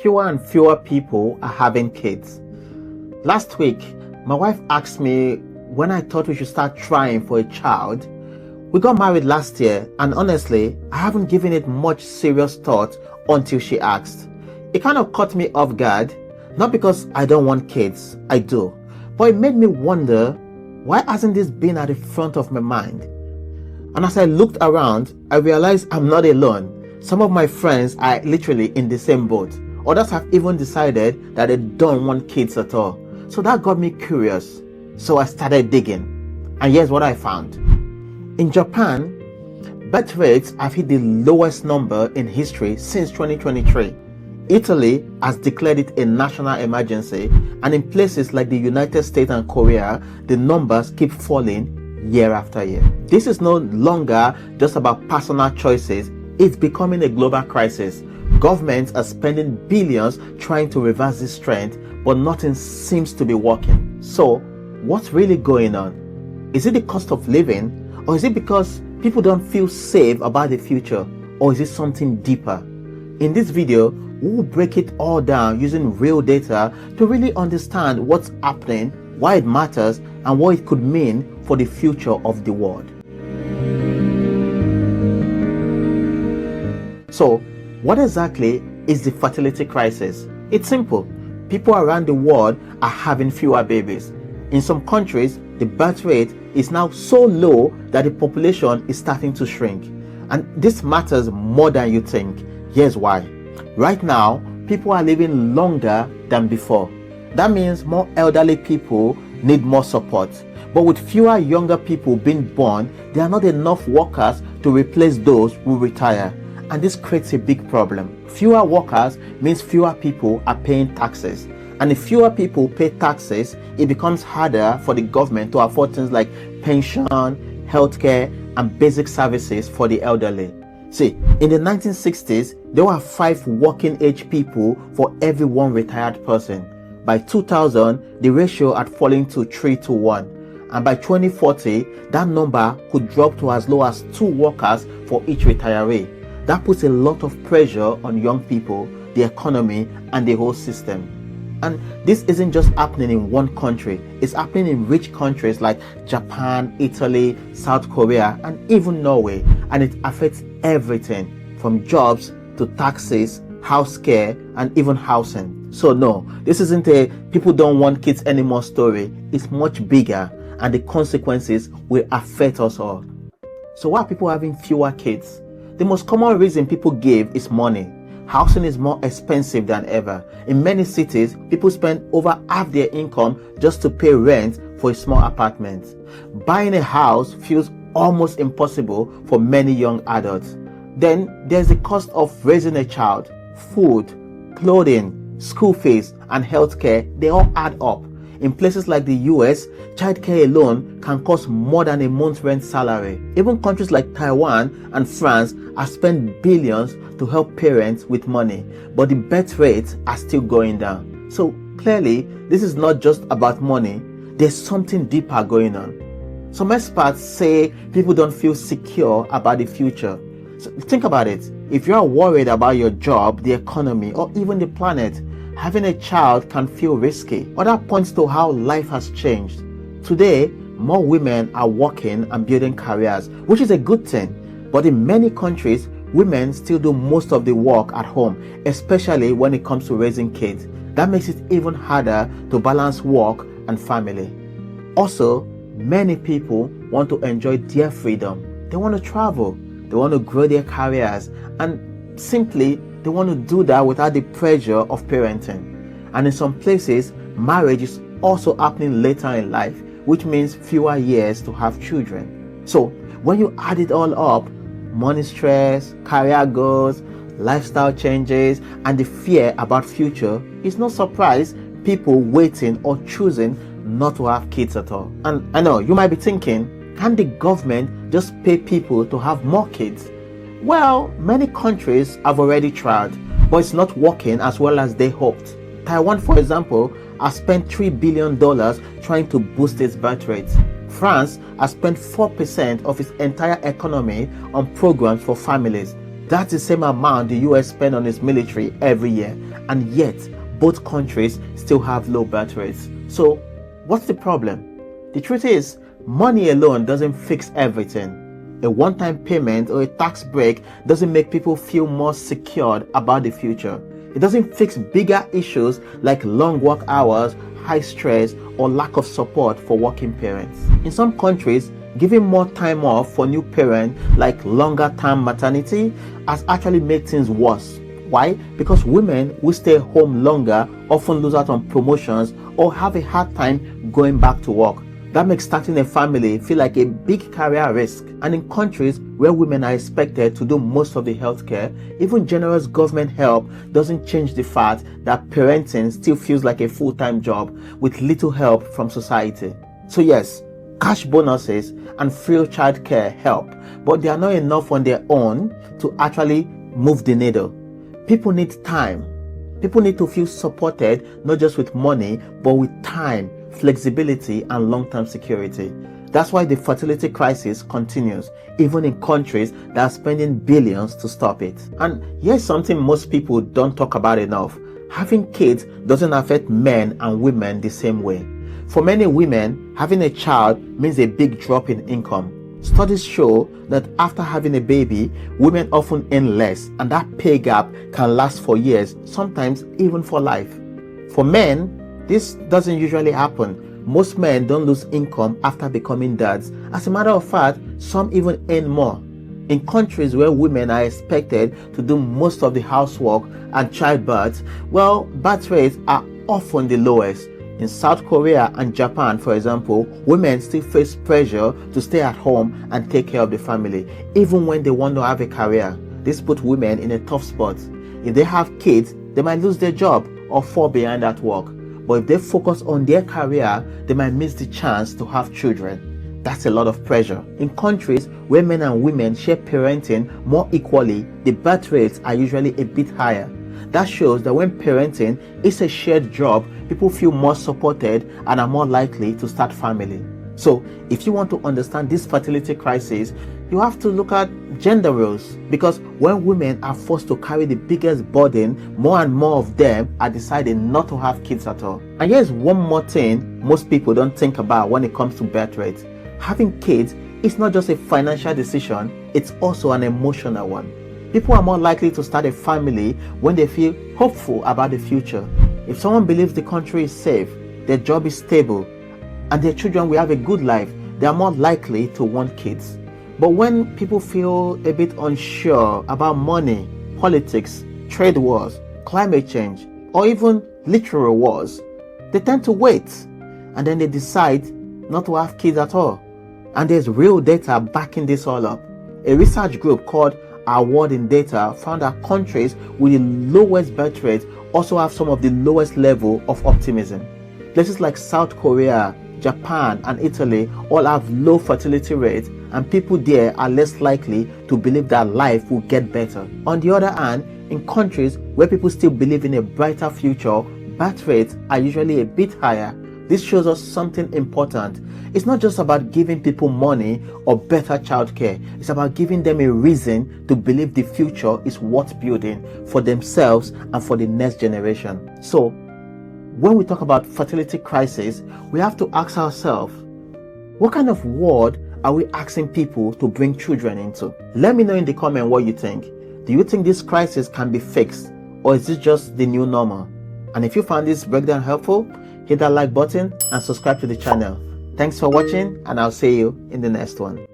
fewer and fewer people are having kids. Last week, my wife asked me when I thought we should start trying for a child. We got married last year, and honestly, I haven't given it much serious thought until she asked. It kind of caught me off guard, not because I don't want kids, I do, but it made me wonder, why hasn't this been at the front of my mind? And as I looked around, I realized I'm not alone. Some of my friends are literally in the same boat. Others have even decided that they don't want kids at all. So that got me curious. So I started digging. And here's what I found. In Japan, birth rates have hit the lowest number in history since 2023. Italy has declared it a national emergency, and in places like the United States and Korea, the numbers keep falling year after year. This is no longer just about personal choices, it's becoming a global crisis. Governments are spending billions trying to reverse this trend, but nothing seems to be working. So, what's really going on? Is it the cost of living? Or is it because people don't feel safe about the future? Or is it something deeper? In this video, we will break it all down using real data to really understand what's happening, why it matters, and what it could mean for the future of the world. So, what exactly is the fertility crisis? It's simple. People around the world are having fewer babies. In some countries, the birth rate is now so low that the population is starting to shrink. And this matters more than you think. Here's why. Right now, people are living longer than before. That means more elderly people need more support. But with fewer younger people being born, there are not enough workers to replace those who retire. And this creates a big problem. Fewer workers means fewer people are paying taxes. And if fewer people pay taxes, it becomes harder for the government to afford things like pension, healthcare, and basic services for the elderly. See, in the 1960s, there were 5 working age people for every 1 retired person. By 2000, the ratio had fallen to 3-to-1. And by 2040, that number could drop to as low as 2 workers for each retiree. That puts a lot of pressure on young people, the economy, and the whole system. And this isn't just happening in one country, it's happening in rich countries like Japan, Italy, South Korea, and even Norway. And it affects everything from jobs to taxes, house care, and even housing. So no, this isn't a people don't want kids anymore story. It's much bigger, and the consequences will affect us all. So why are people having fewer kids? The most common reason people give is money. Housing is more expensive than ever. In many cities, people spend over half their income just to pay rent for a small apartment. Buying a house feels almost impossible for many young adults. Then there's the cost of raising a child. Food, clothing, school fees, and healthcare, they all add up. In places like the US, childcare alone can cost more than a month's rent salary. Even countries like Taiwan and France have spent billions to help parents with money, but the birth rates are still going down. So clearly, this is not just about money, there's something deeper going on. Some experts say people don't feel secure about the future. So think about it. If you are worried about your job, the economy, or even the planet, having a child can feel risky. But that points to how life has changed. Today, more women are working and building careers, which is a good thing. But in many countries, women still do most of the work at home, especially when it comes to raising kids. That makes it even harder to balance work and family. Also, many people want to enjoy their freedom. They want to travel, they want to grow their careers, and simply they want to do that without the pressure of parenting. And in some places, marriage is also happening later in life, which means fewer years to have children. So when you add it all up, money stress, career goals, lifestyle changes, and the fear about future, it's no surprise people waiting or choosing not to have kids at all. And I know you might be thinking, can the government just pay people to have more kids? Well, many countries have already tried, but it's not working as well as they hoped. Taiwan, for example, has spent $3 billion trying to boost its birth rate. France has spent 4% of its entire economy on programs for families. That's the same amount the US spends on its military every year. and yet both countries still have low birth rates. So what's the problem? The truth is, money alone doesn't fix everything. A one-time payment or a tax break doesn't make people feel more secured about the future. It doesn't fix bigger issues like long work hours, high stress, or lack of support for working parents. In some countries, giving more time off for new parents, like longer term maternity, has actually made things worse. Why? Because women who stay home longer often lose out on promotions or have a hard time going back to work. That makes starting a family feel like a big career risk. And in countries where women are expected to do most of the healthcare, even generous government help doesn't change the fact that parenting still feels like a full-time job with little help from society. So yes, cash bonuses and free childcare help, but they are not enough on their own to actually move the needle. People need time. People need to feel supported, not just with money, but with time, flexibility, and long-term security. That's why the fertility crisis continues, even in countries that are spending billions to stop it. And here's something most people don't talk about enough. Having kids doesn't affect men and women the same way. For many women, having a child means a big drop in income. Studies show that after having a baby, women often earn less, and that pay gap can last for years, sometimes even for life. For men, this doesn't usually happen. Most men don't lose income after becoming dads. As a matter of fact, some even earn more. In countries where women are expected to do most of the housework and childbirth, well, birth rates are often the lowest. In South Korea and Japan, for example, women still face pressure to stay at home and take care of the family, even when they want to have a career. This puts women in a tough spot. If they have kids, they might lose their job or fall behind at work. But if they focus on their career, they might miss the chance to have children. That's a lot of pressure. In countries where men and women share parenting more equally, the birth rates are usually a bit higher. That shows that when parenting is a shared job, people feel more supported and are more likely to start family. So, if you want to understand this fertility crisis, you have to look at gender roles, because when women are forced to carry the biggest burden, more and more of them are deciding not to have kids at all. And here's one more thing most people don't think about when it comes to birth rates. Having kids is not just a financial decision, it's also an emotional one. People are more likely to start a family when they feel hopeful about the future. If someone believes the country is safe, their job is stable, and their children will have a good life, they are more likely to want kids. But when people feel a bit unsure about money, politics, trade wars, climate change, or even literal wars, they tend to wait, and then they decide not to have kids at all. And there's real data backing this all up. A research group called Our World in Data found that countries with the lowest birth rate also have some of the lowest level of optimism. Places like South Korea, Japan, and Italy all have low fertility rates, and people there are less likely to believe that life will get better. On the other hand, in countries where people still believe in a brighter future, birth rates are usually a bit higher. This shows us something important. It's not just about giving people money or better childcare. It's about giving them a reason to believe the future is worth building for themselves and for the next generation. So, when we talk about fertility crisis, we have to ask ourselves, what kind of world are we asking people to bring children into? Let me know in the comment what you think. Do you think this crisis can be fixed, or is this just the new normal? And if you found this breakdown helpful, hit that like button and subscribe to the channel. Thanks for watching, and I'll see you in the next one.